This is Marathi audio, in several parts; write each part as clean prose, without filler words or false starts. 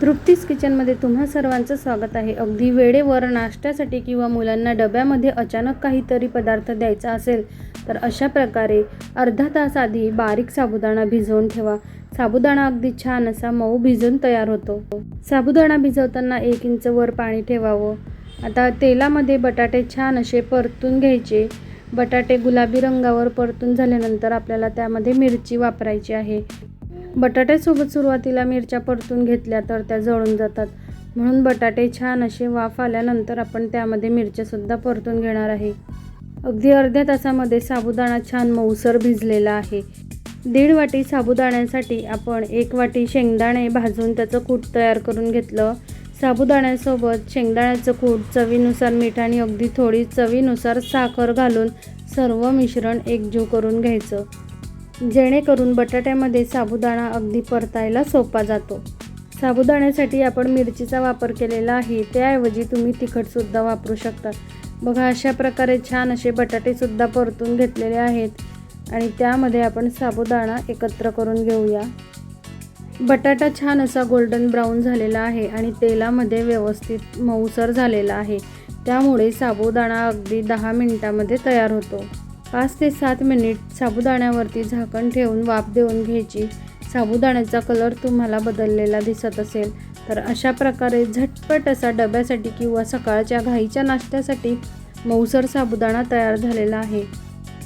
तृप्तीज किचनमध्ये तुम्हा सर्वांचं स्वागत आहे। अगदी वेळेवर नाश्त्यासाठी किंवा मुलांना डब्यामध्ये अचानक काहीतरी पदार्थ द्यायचा असेल तर अशा प्रकारे अर्धा तास आधी बारीक साबुदाणा भिजवून ठेवा। साबुदाणा अगदी छान असा मऊ भिजून तयार होतो। साबुदाणा भिजवताना 1 इंच वर पाणी ठेवावं। आता तेलामध्ये बटाटे छान असे परतून घ्यायचे। बटाटे गुलाबी रंगावर परतून झाल्यानंतर आपल्याला त्यामध्ये मिरची वापरायची आहे। बटाट्यासोबत सुरुवातीला मिरच्या परतून घेतल्या तर त्या जळून जातात, म्हणून बटाटे छान असे वाफ आल्यानंतर आपण त्यामध्ये मिरच्यासुद्धा परतून घेणार आहे। अगदी अर्ध्या तासामध्ये साबुदाणा छान मऊसर भिजलेला आहे। 1.5 वाटी साबुदाण्यासाठी आपण 1 वाटी शेंगदाणे भाजून त्याचं कूट तयार करून घेतलं। साबुदाण्यासोबत शेंगदाण्याचं कूट, चवीनुसार मीठ आणि अगदी थोडी चवीनुसार साखर घालून सर्व मिश्रण एकजीव करून घ्यायचं, जेणेकरून बटाट्यामध्ये साबुदाणा अगदी परतायला सोपा जातो। साबुदाण्यासाठी आपण मिरचीचा वापर केलेला आहे, त्याऐवजी तुम्ही तिखटसुद्धा वापरू शकता। बघा, अशा प्रकारे छान असे बटाटेसुद्धा परतून घेतलेले आहेत आणि त्यामध्ये आपण साबुदाणा एकत्र करून घेऊया। बटाटा छान असा गोल्डन ब्राऊन झालेला आहे आणि तेलामध्ये व्यवस्थित मऊसर झालेला आहे, त्यामुळे साबुदाणा अगदी 10 मिनिटांमध्ये तयार होतो। 5 ते 7 मिनिट साबुदाण्यावरती झाकण ठेवून वाफ देऊन घ्यायची। साबुदाण्याचा कलर तुम्हाला बदललेला दिसत असेल तर अशा प्रकारे झटपट असा डब्यासाठी किंवा सकाळच्या घाईच्या नाश्त्यासाठी मऊसर साबुदाणा तयार झालेला आहे।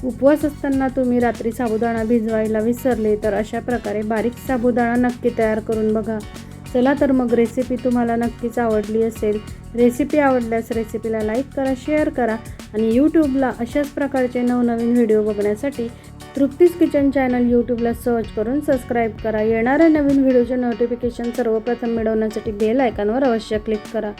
उपवास असताना तुम्ही रात्री साबुदाणा भिजवायला विसरले तर अशा प्रकारे बारीक साबुदाणा नक्की तयार करून बघा। चला तर मग रेसिपी तुम्हाला नक्कीच आवडली असेल। रेसिपी आवडल्यास रेसिपीला लाईक करा, शेअर करा आणि यूट्यूबला अशाच प्रकारचे नवनवीन व्हिडिओ बघण्यासाठी तृप्तीज किचन चॅनल यूट्यूबला सर्च करून सबस्क्राईब करा। येणाऱ्या नवीन व्हिडिओचे नोटिफिकेशन सर्वप्रथम मिळवण्यासाठी बेल आयकॉनवर अवश्य क्लिक करा।